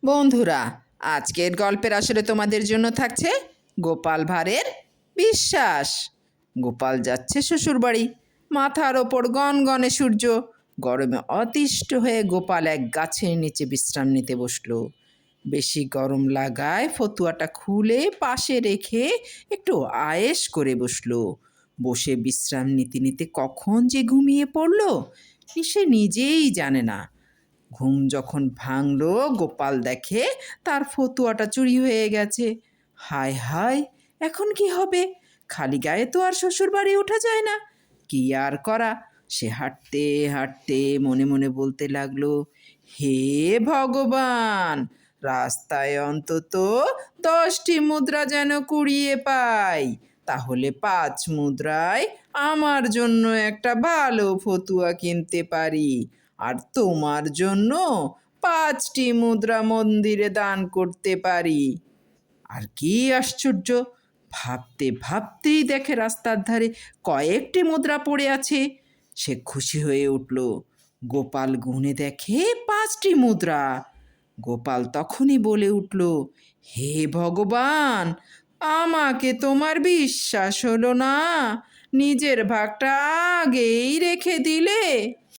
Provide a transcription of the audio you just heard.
বন্ধুরা, আজকের গল্পের আসরে তোমাদের জন্য থাকছে গোপাল ভাঁড়ের বিশ্বাস। গোপাল যাচ্ছে শ্বশুরবাড়ি। মাথার ওপর গনগনে সূর্য। গরমে অতিষ্ঠ হয়ে গোপাল এক গাছের নিচে বিশ্রাম নিতে বসলো। বেশি গরম লাগায় ফতুয়াটা খুলে পাশে রেখে একটু আয়েশ করে বসলো। বসে বিশ্রাম নিতে নিতে কখন যে ঘুমিয়ে পড়লো সে নিজেই জানে না। ঘুম যখন ভাঙলো, গোপাল দেখে তার ফতুয়াটা চুরি হয়ে গেছে। হায় হায়, এখন কি হবে? খালি গায়ে তো আর শ্বশুর বাড়ি ওঠা যায় না। কি আর করা? সে হাঁটতে হাঁটতে মনে মনে বলতে লাগলো, হে ভগবান, রাস্তায় অন্তত 10টি মুদ্রা যেন কুড়িয়ে পাই, তাহলে 5 মুদ্রায় আমার জন্য একটা ভালো ফতুয়া কিনতে পারি, আর তোমার জন্য 5টি মুদ্রা মন্দিরে দান করতে পারি। আর কি আশ্চর্য! ভাবতে ভাবতেই দেখে রাস্তার ধারে কয়েকটি মুদ্রা পড়ে আছে। সে খুশি হয়ে উঠল। গোপাল গুনে দেখে 5টি মুদ্রা। গোপাল তখনই বলে উঠল, হে ভগবান, আমাকে তোমার বিশ্বাস হলো না? নিজের ভাগটা আগেই রেখে দিলে।